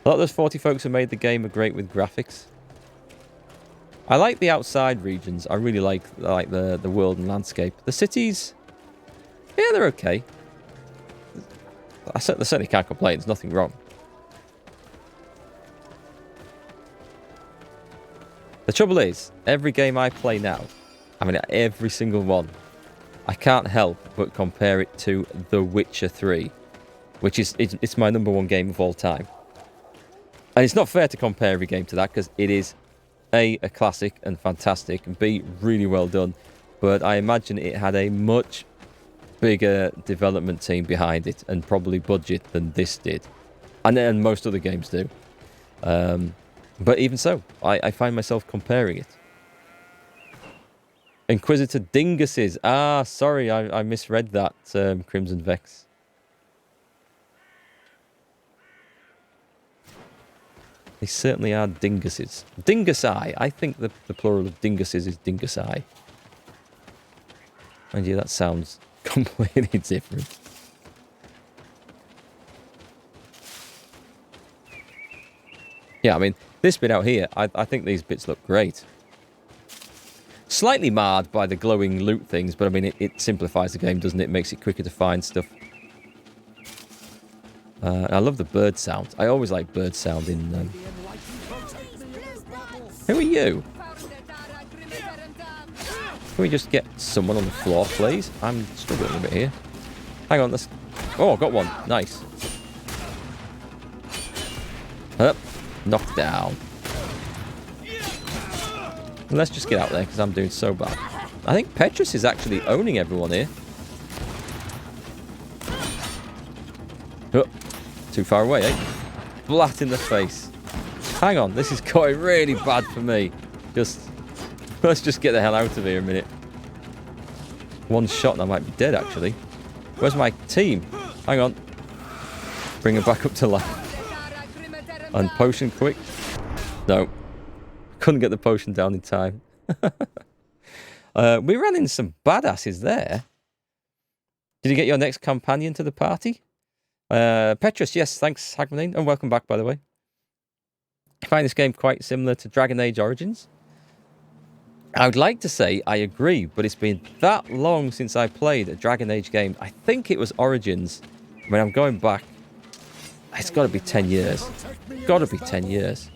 lot of those 40 folks who made the game are great with graphics. I like the outside regions. I really like the world and landscape. The cities, yeah, they're okay. I certainly can't complain. There's nothing wrong. The trouble is, every game I play now, I mean every single one, I can't help but compare it to The Witcher 3, which is it's my #1 game of all time. And it's not fair to compare every game to that because it is A, a classic and fantastic, and B, really well done. But I imagine it had a much bigger development team behind it and probably budget than this did. And most other games do. But even so, I find myself comparing it. Inquisitor Dinguses. Ah, sorry, I misread that, Crimson Vex. They certainly are dinguses. Dingusi. I think the plural of dinguses is dingusi. Mind you, that sounds completely different. Yeah, I mean, this bit out here, I think these bits look great. Slightly marred by the glowing loot things, but I mean, it simplifies the game, doesn't it? It makes it quicker to find stuff. I love the bird sound. I always like bird sound in... Who are you? Can we just get someone on the floor, please? I'm struggling a bit here. Hang on, let's... Oh, I got one. Nice. Up. Knocked down. Let's just get out there, because I'm doing so bad. I think Petrus is actually owning everyone here. Oh, too far away, eh? Flat in the face. Hang on, this is going really bad for me. Let's just get the hell out of here a minute. One shot and I might be dead, actually. Where's my team? Hang on. Bring her back up to life. And potion quick. No. Couldn't get the potion down in time. We ran into some badasses there. Did you get your next companion to the party? Petrus, yes, thanks, Hagmanine. And welcome back, by the way. I find this game quite similar to Dragon Age Origins. I would like to say I agree, but it's been that long since I played a Dragon Age game. I think it was Origins. When I'm going back, it's got to be 10 years. Got to be 10 years.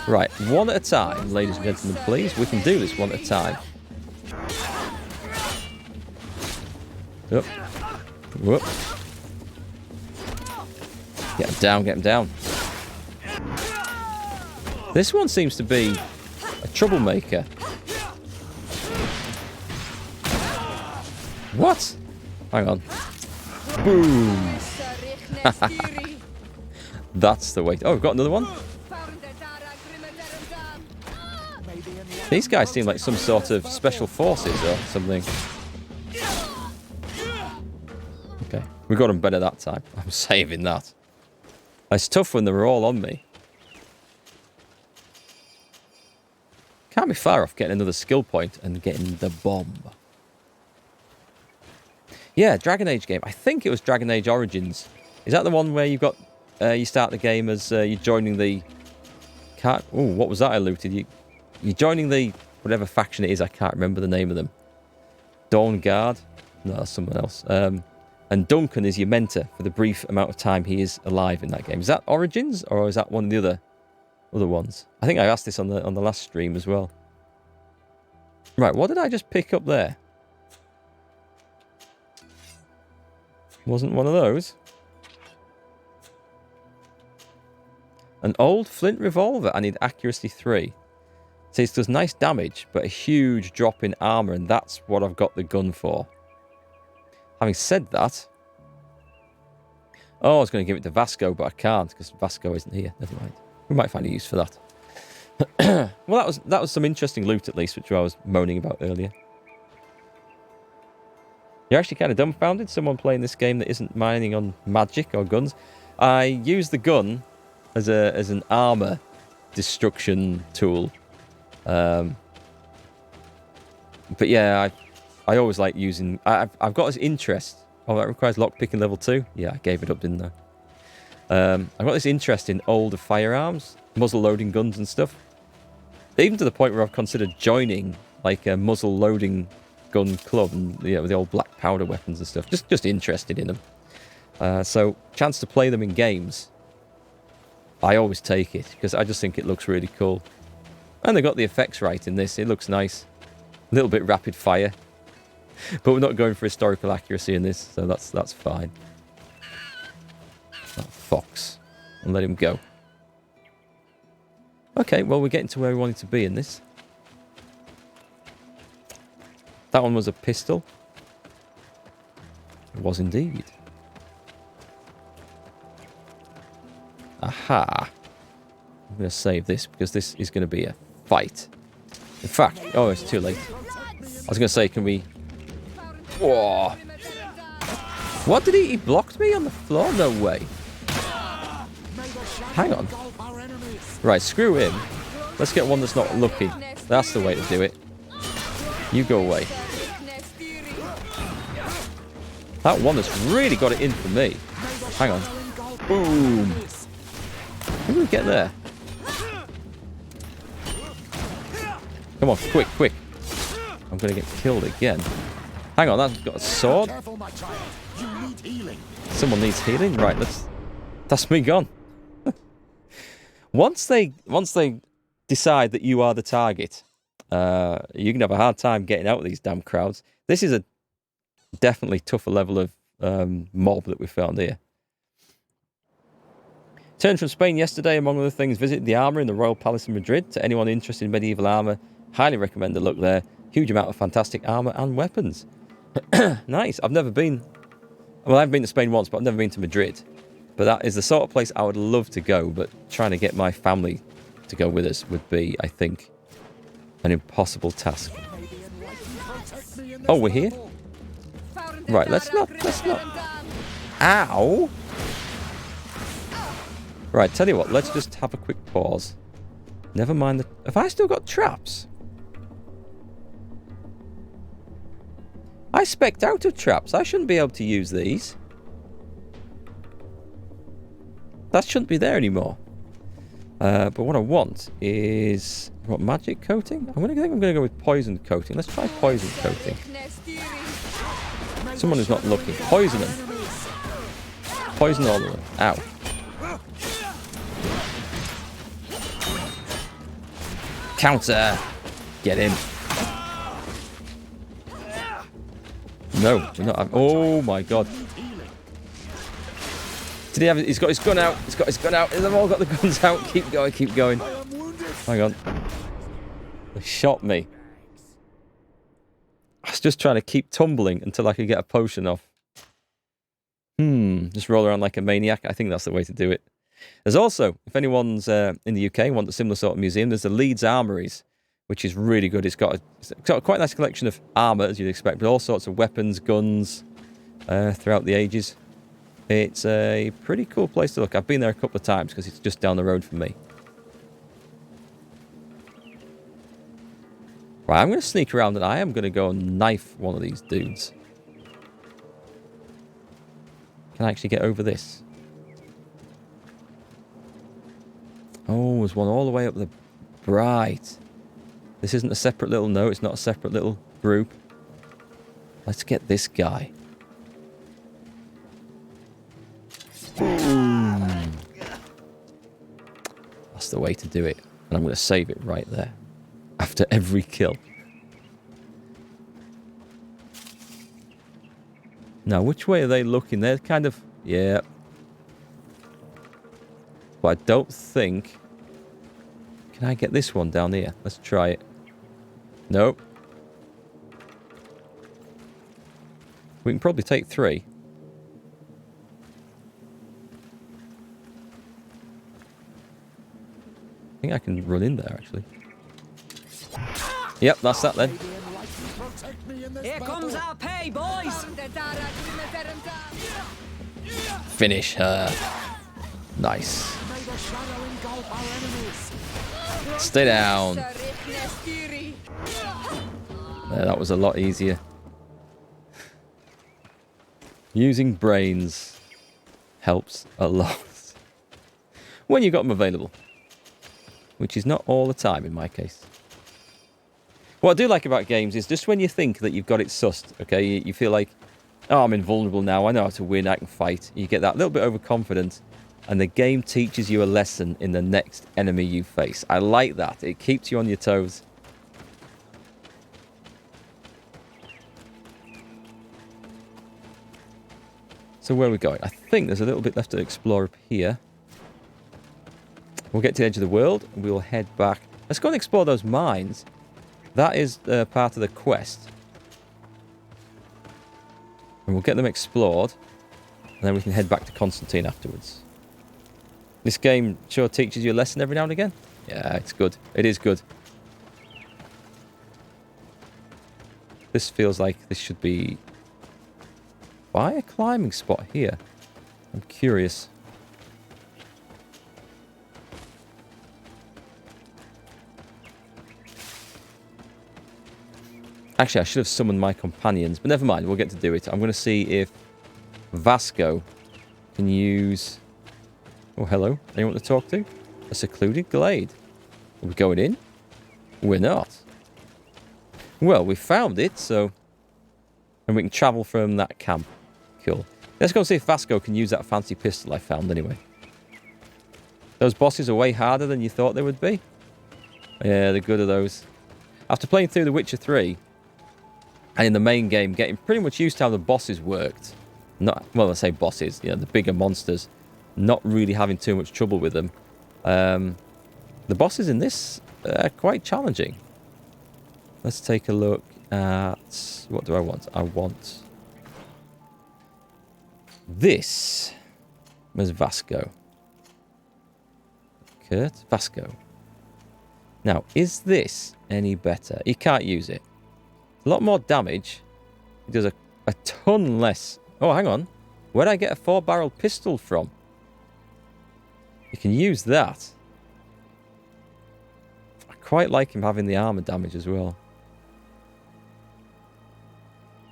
Right, one at a time, ladies and gentlemen, please. We can do this one at a time. Up. Whoop. Get him down, get him down. This one seems to be a troublemaker. What? Hang on. Boom. That's the way. Oh, we've got another one. These guys seem like some sort of special forces or something. Okay, we got them better that time. I'm saving that. It's tough when they were all on me. Can't be far off getting another skill point and getting the bomb. Yeah, Dragon Age game. I think it was Dragon Age Origins. Is that the one where you've got... you start the game as you're joining the... Oh, what was that I looted? You're joining the... Whatever faction it is, I can't remember the name of them. Dawn Guard? No, that's someone else. And Duncan is your mentor for the brief amount of time he is alive in that game. Is that Origins, or is that one of the other ones? I think I asked this on the last stream as well. Right, what did I just pick up there? Wasn't one of those. An old flint revolver. I need accuracy 3. So it does nice damage, but a huge drop in armor, and that's what I've got the gun for. Having said that... Oh, I was going to give it to Vasco, but I can't, because Vasco isn't here. Never mind. We might find a use for that. Well, that was some interesting loot, at least, which I was moaning about earlier. You're actually kind of dumbfounded, someone playing this game that isn't mining on magic or guns. I use the gun as an armor destruction tool. But yeah, I always like using... I've got this interest. Oh, that requires lockpicking level 2? Yeah, I gave it up, didn't I? I've got this interest in older firearms, muzzle loading guns and stuff. Even to the point where I've considered joining like a muzzle loading gun club and the old black powder weapons and stuff. Just interested in them. So chance to play them in games, I always take it because I just think it looks really cool. And they got the effects right in this. It looks nice. A little bit rapid fire. But we're not going for historical accuracy in this, so that's fine. That fox. And let him go. Okay, well, we're getting to where we wanted to be in this. That one was a pistol. It was indeed. Aha. I'm going to save this because this is going to be a fight. In fact, oh, it's too late. I was going to say, can we... Whoa. What did he blocked me on the floor? No way. Hang on. Right, screw him. Let's get one that's not lucky. That's the way to do it. You go away. That one that's really got it in for me. Hang on. Boom. How do we get there? Come on, quick, quick. I'm going to get killed again. Hang on, that's got a sword. Someone needs healing? Right, that's me gone. Once they decide that you are the target, you can have a hard time getting out of these damn crowds. This is a definitely tougher level of mob that we found here. Returned from Spain yesterday, among other things, visited the armour in the Royal Palace in Madrid. To anyone interested in medieval armour, highly recommend a look there. Huge amount of fantastic armour and weapons. Nice. I've never been... Well, I've been to Spain once, but I've never been to Madrid. But that is the sort of place I would love to go, but trying to get my family to go with us would be, I think, an impossible task. Oh, we're here? Right, let's not... Ow! Right, tell you what, let's just have a quick pause. Never mind the... Have I still got traps? I spec'd out of traps. I shouldn't be able to use these. That shouldn't be there anymore. But what I want is... What, magic coating? I think I'm going to go with poison coating. Let's try poison coating. Someone who's not looking. Poison them. Poison all of them. Ow. Counter! Get him. No, we're not. Oh my god. Did he have? He's got his gun out. He's got his gun out. They've all got the guns out. Keep going, keep going. Hang on. They shot me. I was just trying to keep tumbling until I could get a potion off. Just roll around like a maniac. I think that's the way to do it. There's also, if anyone's in the UK and want a similar sort of museum, there's the Leeds Armouries, which is really good. It's got quite a nice collection of armour, as you'd expect, but all sorts of weapons, guns, throughout the ages. It's a pretty cool place to look. I've been there a couple of times because it's just down the road from me. Right, I'm going to sneak around and I am going to go and knife one of these dudes. Can I actually get over this? Oh, there's one all the way up the... Right. This isn't a separate little... No, it's not a separate little group. Let's get this guy. Boom. That's the way to do it. And I'm going to save it right there. After every kill. Now, which way are they looking? They're kind of... Yeah. But I don't think... Can I get this one down here? Let's try it. Nope. We can probably take 3. I think I can run in there, actually. Yep, that's that then. Here comes our pay, boys! Finish her. Nice. Stay down. There, that was a lot easier. Using brains helps a lot. when you've got them available. Which is not all the time in my case. What I do like about games is just when you think that you've got it sussed, okay, you feel like, oh, I'm invulnerable now, I know how to win, I can fight. You get that little bit overconfident, and the game teaches you a lesson in the next enemy you face. I like that. It keeps you on your toes. So where are we going? I think there's a little bit left to explore up here. We'll get to the edge of the world, and we'll head back. Let's go and explore those mines. That is part of the quest. And we'll get them explored, and then we can head back to Constantine afterwards. This game sure teaches you a lesson every now and again. Yeah, it's good. It is good. This feels like this should be by a climbing spot here. I'm curious. Actually, I should have summoned my companions, but never mind. We'll get to do it. I'm going to see if Vasco can use... Oh, hello. Anyone to talk to? A secluded glade. Are we going in? We're not. Well, we found it, so... And we can travel from that camp. Cool. Let's go and see if Vasco can use that fancy pistol I found anyway. Those bosses are way harder than you thought they would be. Yeah, they're good at those. After playing through The Witcher 3... And in the main game, getting pretty much used to how the bosses worked. Not, well, I say bosses, you know, the bigger monsters. Not really having too much trouble with them. The bosses in this are quite challenging. Let's take a look at... What do I want? I want... This. Where's Vasco? Kurt? Vasco. Now, is this any better? You can't use it. A lot more damage. It does a ton less. Oh, hang on. Where'd I get a 4-barrel pistol from? You can use that. I quite like him having the armor damage as well.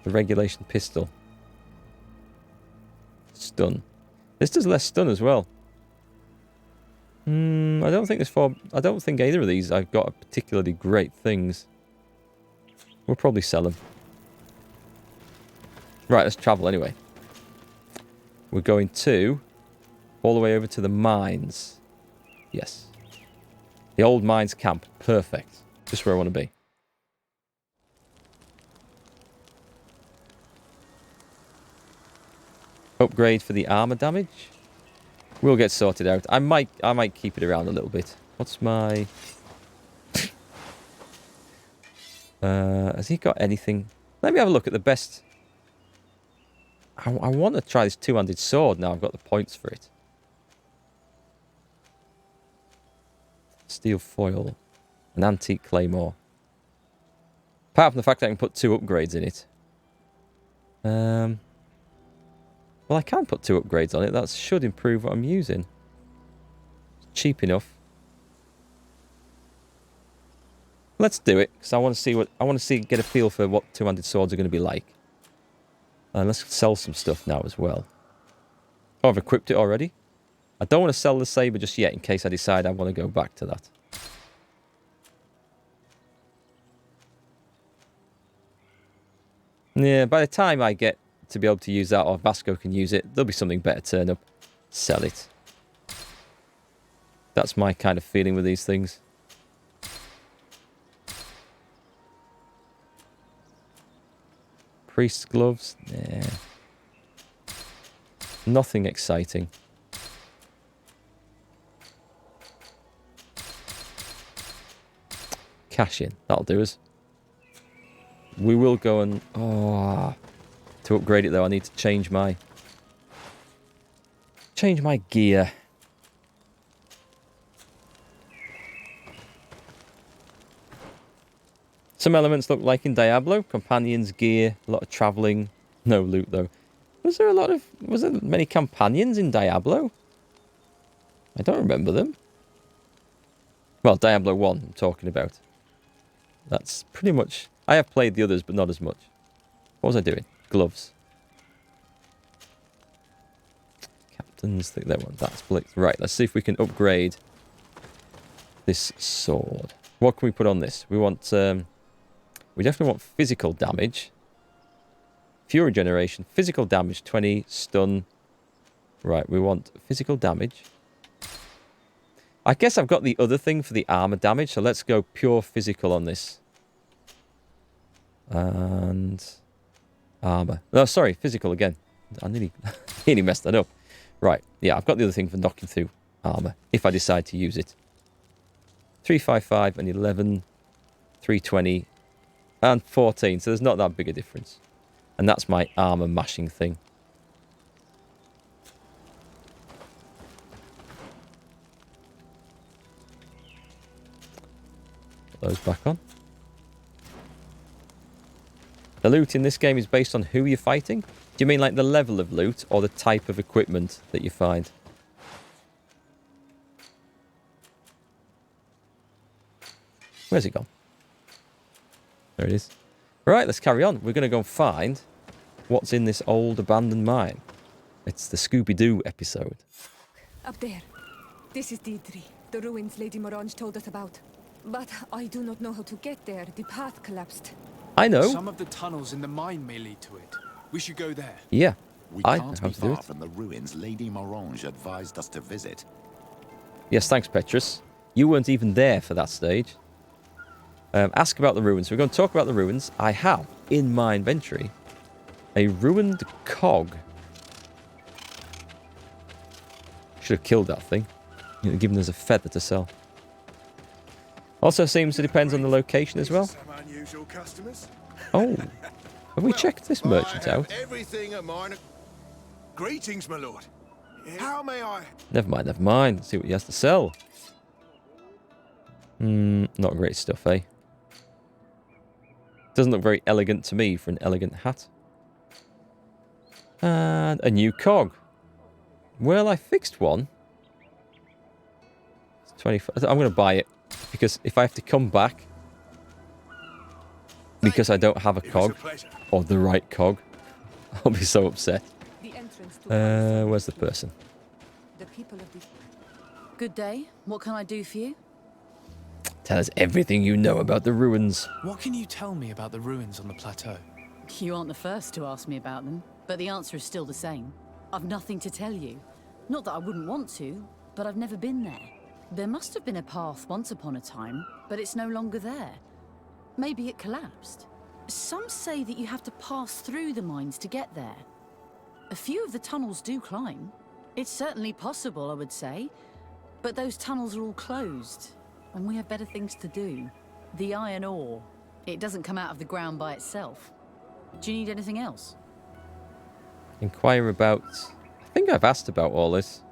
The regulation pistol. Stun. This does less stun as well. I don't think I don't think either of these I've got particularly great things. We'll probably sell them. Right, let's travel anyway. We're going to... all the way over to the mines. Yes. The old mines camp. Perfect. Just where I want to be. Upgrade for the armor damage. We'll get sorted out. I might keep it around a little bit. What's my... has he got anything? Let me have a look at the best. I want to try this two-handed sword now I've got the points for it. Steel foil. An antique claymore. Apart from the fact that I can put 2 upgrades in it. Well, I can put 2 upgrades on it. That should improve what I'm using. It's cheap enough. Let's do it, because I want to see get a feel for what two-handed swords are going to be like. And let's sell some stuff now as well. Oh, I've equipped it already. I don't want to sell the saber just yet, in case I decide I want to go back to that. Yeah, by the time I get to be able to use that, or Vasco can use it, there'll be something better turn up. Sell it. That's my kind of feeling with these things. Priest's gloves? Yeah. Nothing exciting. Cash in. That'll do us. We will go and... Oh, to upgrade it though, I need to change my gear. Some elements look like in Diablo. Companions, gear, a lot of travelling. No loot though. Was there many companions in Diablo? I don't remember them. Well, Diablo 1 I'm talking about. That's pretty much... I have played the others, but not as much. What was I doing? Gloves. Captain's thing. That one. That's blicked. Right, let's see if we can upgrade this sword. What can we put on this? We want... we definitely want physical damage. Fury generation. Physical damage, 20. Stun. Right, we want physical damage. I guess I've got the other thing for the armor damage, so let's go pure physical on this. And... armor. No, sorry, physical again. I nearly messed that up. Right, yeah, I've got the other thing for knocking through armor, if I decide to use it. 355 and 11, 320, and 14, so there's not that big a difference. And that's my armor mashing thing. Put those back on. The loot in this game is based on who you're fighting? Do you mean like the level of loot or the type of equipment that you find? Where's it gone? There it is. Right, let's carry on. We're going to go and find what's in this old abandoned mine. It's the Scooby-Doo episode. Up there. This is Deidre, the ruins Lady Morange told us about. But I do not know how to get there. The path collapsed. I know. Some of the tunnels in the mine may lead to it. We should go there. Yeah. We I know can't how be to do far it. from the ruins Lady Morange advised us to visit. Yes, thanks, Petrus. You weren't even there for that stage. Ask about the ruins. We're going to talk about the ruins. I have, in my inventory, a ruined cog. Should have killed that thing. You know, given us a feather to sell. Also seems to depend on the location as well. Some unusual customers. Oh. Have we checked this merchant I have out? everything at mine. Greetings, my lord. How may I? Never mind, never mind. Let's see what he has to sell. Not great stuff, eh? Doesn't look very elegant to me for an elegant hat. And a new cog. Well, I fixed one. It's 25. I'm going to buy it. Because if I have to come back because I don't have a It was a cog, pleasure. or the right cog, I'll be so upset. The entrance to Where's the person? the people of the... Good day. What can I do for you? Tell us everything you know about the ruins. What can you tell me about the ruins on the plateau? You aren't the first to ask me about them, but the answer is still the same. I've nothing to tell you. Not that I wouldn't want to, but I've never been there. There must have been a path once upon a time, but it's no longer there. Maybe it collapsed. Some say that you have to pass through the mines to get there. A few of the tunnels do climb. It's certainly possible, I would say. But those tunnels are all closed, and we have better things to do. The iron ore, it doesn't come out of the ground by itself. Do you need anything else? Inquire about... I think I've asked about all this.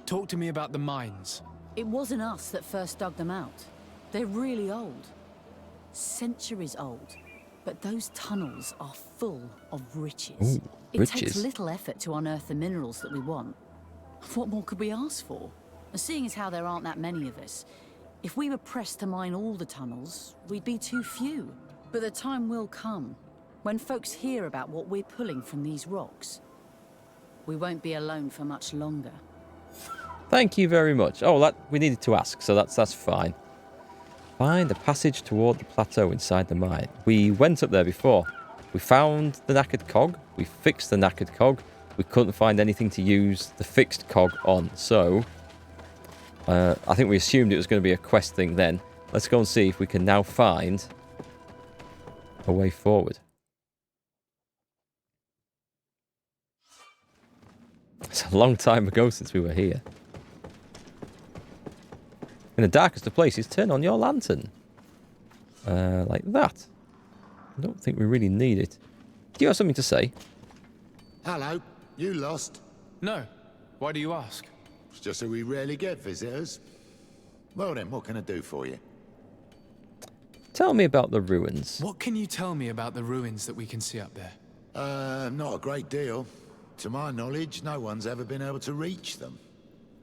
Talk to me about the mines. It wasn't us that first dug them out. They're really old. Centuries old. But those tunnels are full of riches. Ooh, It takes riches. little effort to unearth the minerals that we want. What more could we ask for? And seeing as how there aren't that many of us, if we were pressed to mine all the tunnels, we'd be too few. But the time will come when folks hear about what we're pulling from these rocks. We won't be alone for much longer. Thank you very much. Oh, that we needed to ask, so that's fine. Find a passage toward the plateau inside the mine. We went up there before. We found the knackered cog. We fixed the knackered cog. We couldn't find anything to use the fixed cog on, so... I think we assumed it was going to be a quest thing then. Let's go and see if we can now find a way forward. It's a long time ago since we were here. In the darkest of places, turn on your lantern. Like that. I don't think we really need it. Do you have something to say? Hello, you lost? No. Why do you ask? It's just that we rarely get visitors. Well then, what can I do for you? Tell me about the ruins. What can you tell me about the ruins that we can see up there? Not a great deal. To my knowledge, no one's ever been able to reach them.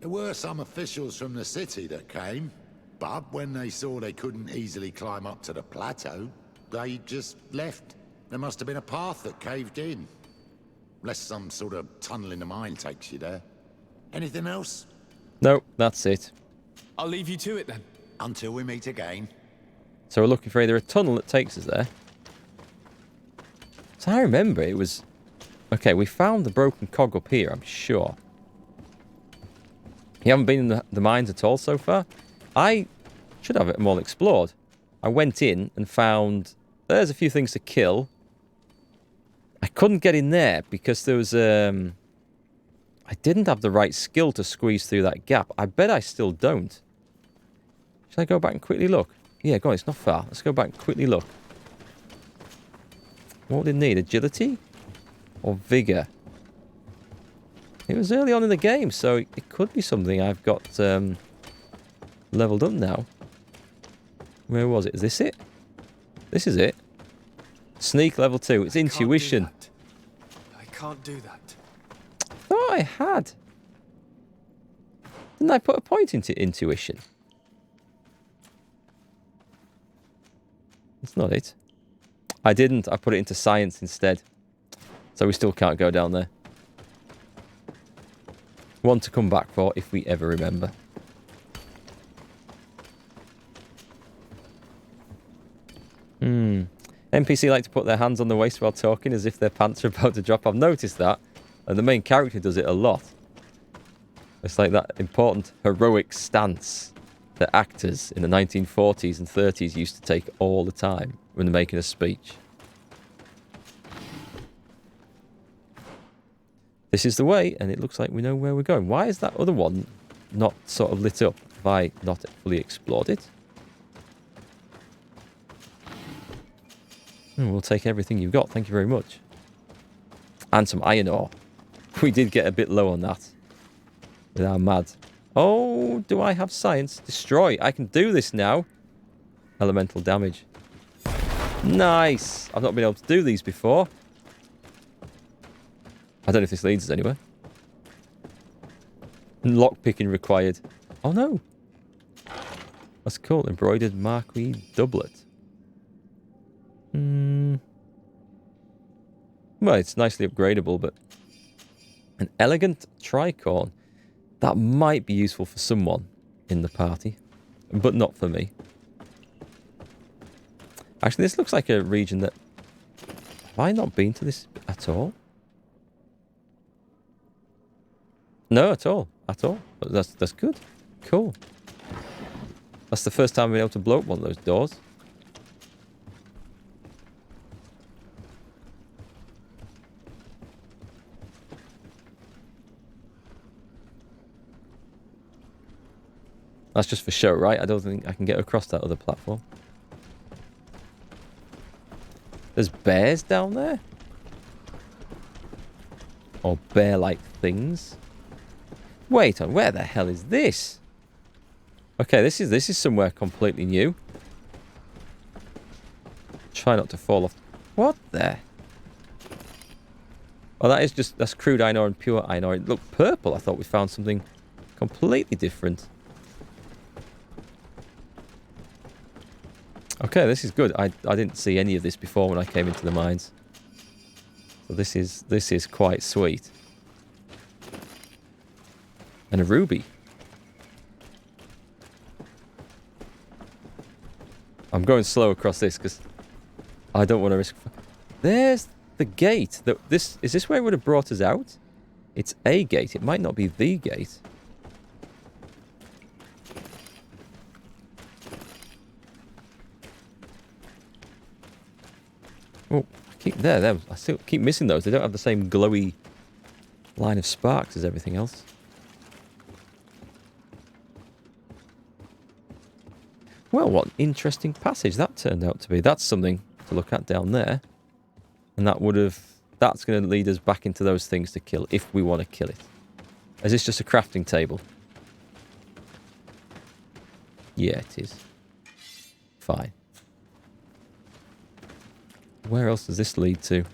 There were some officials from the city that came, but when they saw they couldn't easily climb up to the plateau, they just left. There must have been a path that caved in. Unless some sort of tunnel in the mine takes you there. Anything else? No, that's it. I'll leave you to it then. Until we meet again. So we're looking for either a tunnel that takes us there. So I remember it was... Okay, we found the broken cog up here, I'm sure. You haven't been in the mines at all so far? I should have them all explored. I went in and found... There's a few things to kill. I couldn't get in there because there was... I didn't have the right skill to squeeze through that gap. I bet I still don't. Should I go back and quickly look? Yeah, go on, it's not far. Let's go back and quickly look. What did it need? Agility? Or vigor? It was early on in the game, so it could be something I've got leveled up now. Where was it? Is this it? This is it. Sneak level 2. It's intuition. I can't do that. I thought I had. Didn't I put a point into intuition? That's not it. I didn't. I put it into science instead. So we still can't go down there. One to come back for if we ever remember. NPC like to put their hands on the waist while talking as if their pants are about to drop. I've noticed that. And the main character does it a lot. It's like that important heroic stance that actors in the 1940s and 30s used to take all the time when they're making a speech. This is the way, and it looks like we know where we're going. Why is that other one not sort of lit up? Have I not fully explored it? We'll take everything you've got. Thank you very much. And some iron ore. We did get a bit low on that. With our mad. Oh, do I have science? Destroy. I can do this now. Elemental damage. Nice. I've not been able to do these before. I don't know if this leads us anywhere. Lockpicking required. Oh no. That's cool. Embroidered Marquis doublet. Well, it's nicely upgradable, but... An elegant tricorn. That might be useful for someone in the party. But not for me. Actually, this looks like a region that... Have I not been to this at all? No, at all. At all. But that's good. Cool. That's the first time I've been able to blow up one of those doors. That's just for show, right? I don't think I can get across that other platform. There's bears down there? Or bear-like things? Wait, where the hell is this? Okay, this is somewhere completely new. Try not to fall off. What the? Oh, that's crude iron ore and pure iron ore. It looked purple. I thought we found something completely different. Okay, this is good. I didn't see any of this before when I came into the mines. So this is quite sweet. And a ruby. I'm going slow across this because I don't want to risk... There's the gate. Is this where it would have brought us out? It's a gate. It might not be the gate. Oh, I still keep missing those. They don't have the same glowy line of sparks as everything else. Well, what an interesting passage that turned out to be. That's something to look at down there. And that's going to lead us back into those things to kill, if we want to kill it. Is this just a crafting table? Yeah, it is. Fine. Where else does this lead to?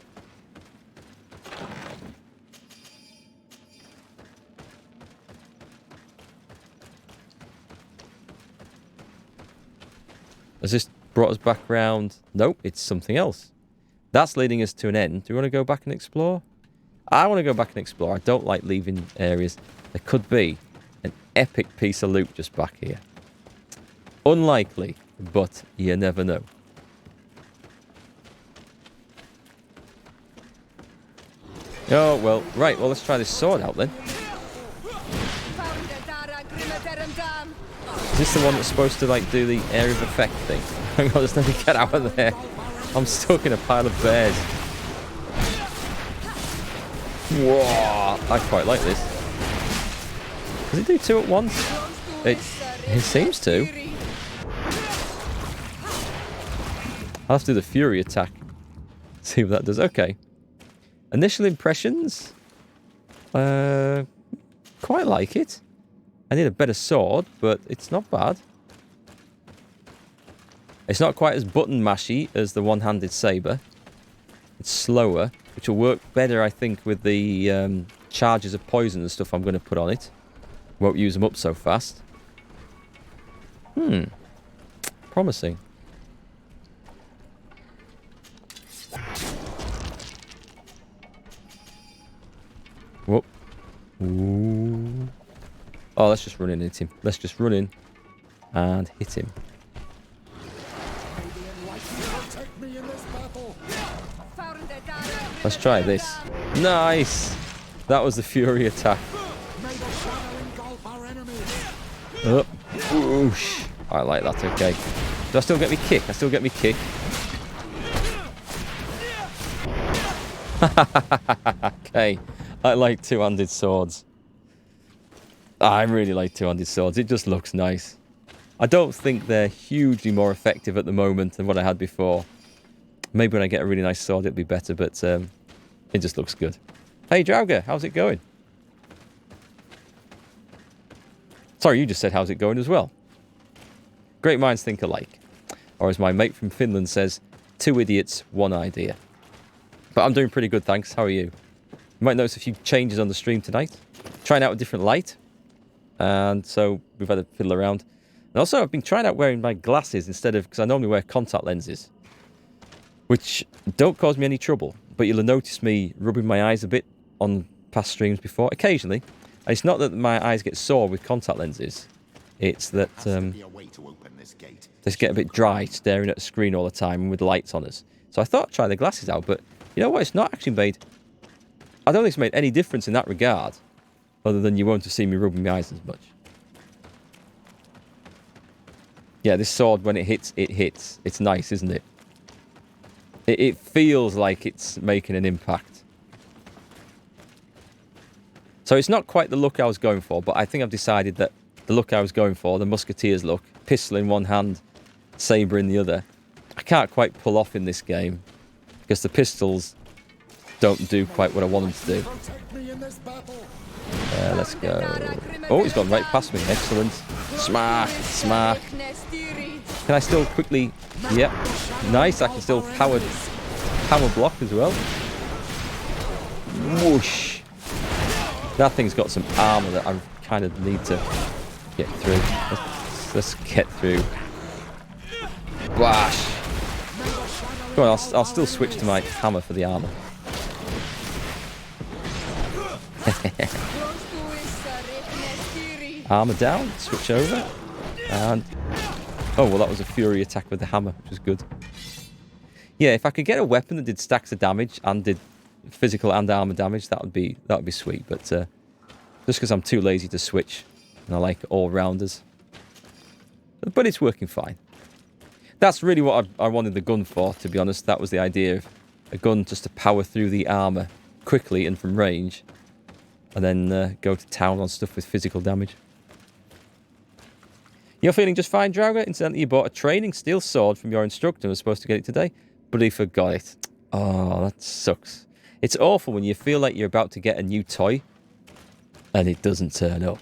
Has this brought us back round? Nope, it's something else. That's leading us to an end. Do we want to go back and explore? I want to go back and explore. I don't like leaving areas. There could be an epic piece of loot just back here. Unlikely, but you never know. Oh, well, right, well, let's try this sword out then. Is this the one that's supposed to, like, do the area of effect thing? Hang on, just let me get out of there. I'm stuck in a pile of bears. Whoa, I quite like this. Does it do two at once? It seems to. I'll have to do the fury attack. See what that does. Okay. Initial impressions? Quite like it. I need a better sword, but it's not bad. It's not quite as button mashy as the one-handed saber. It's slower, which will work better, I think, with the charges of poison and stuff I'm going to put on it. Won't use them up so fast. Promising. Whoop. Ooh. Oh, let's just run in and hit him. Let's just run in and hit him. Let's try this. Nice! That was the fury attack. Oh. Whoosh. I like that, okay. Do I still get me kick? I still get me kick. Okay. I like two-handed swords. I really like two-handed swords. It just looks nice. I don't think they're hugely more effective at the moment than what I had before. Maybe when I get a really nice sword it'll be better, but it just looks good. Hey, Draugr, how's it going? Sorry, you just said how's it going as well. Great minds think alike. Or as my mate from Finland says, two idiots, one idea. But I'm doing pretty good, thanks. How are you? You might notice a few changes on the stream tonight. Trying out a different light. And so we've had a fiddle around. And also I've been trying out wearing my glasses instead of... because I normally wear contact lenses. Which don't cause me any trouble. But you'll have noticed me rubbing my eyes a bit on past streams before. Occasionally. And it's not that my eyes get sore with contact lenses. It's that they just get a bit dry staring at a screen all the time with lights on us. So I thought I'd try the glasses out. But you know what? It's not actually made... I don't think it's made any difference in that regard. Other than you won't have seen me rubbing my eyes as much. Yeah, this sword, when it hits, it hits. It's nice, isn't it? It feels like it's making an impact. So it's not quite the look I was going for, but I think I've decided that the look I was going for, the musketeer's look, pistol in one hand, saber in the other, I can't quite pull off in this game. Because the pistols don't do quite what I want them to do. Let's go. Oh, he's gone right past me. Excellent. Smack, smack. Can I still quickly... Yep. Nice, I can still power block as well. Whoosh. That thing's got some armor that I kind of need to get through. Let's get through. Wash. Go on, I'll still switch to my hammer for the armor. Armor down, switch over, and oh well, that was a fury attack with the hammer, which was good. Yeah, if I could get a weapon that did stacks of damage and did physical and armor damage, that would be sweet. But just because I'm too lazy to switch, and I like all rounders, but it's working fine. That's really what I wanted the gun for, to be honest. That was the idea of a gun just to power through the armor quickly and from range, and then go to town on stuff with physical damage. You're feeling just fine, Draugr? Incidentally, you bought a training steel sword from your instructor and was supposed to get it today, but he forgot it. Oh, that sucks. It's awful when you feel like you're about to get a new toy, and it doesn't turn up.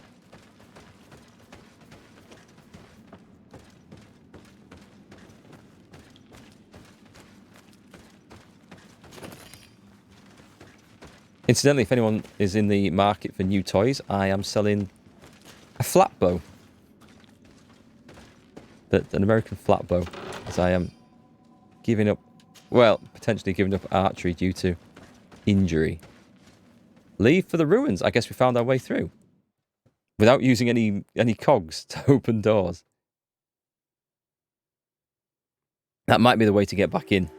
Incidentally, if anyone is in the market for new toys, I am selling a flat bow. An American flat bow, as I am giving up, well, potentially giving up archery due to injury. leave for the ruins. I guess we found our way through. Without using any cogs to open doors. That might be the way to get back in.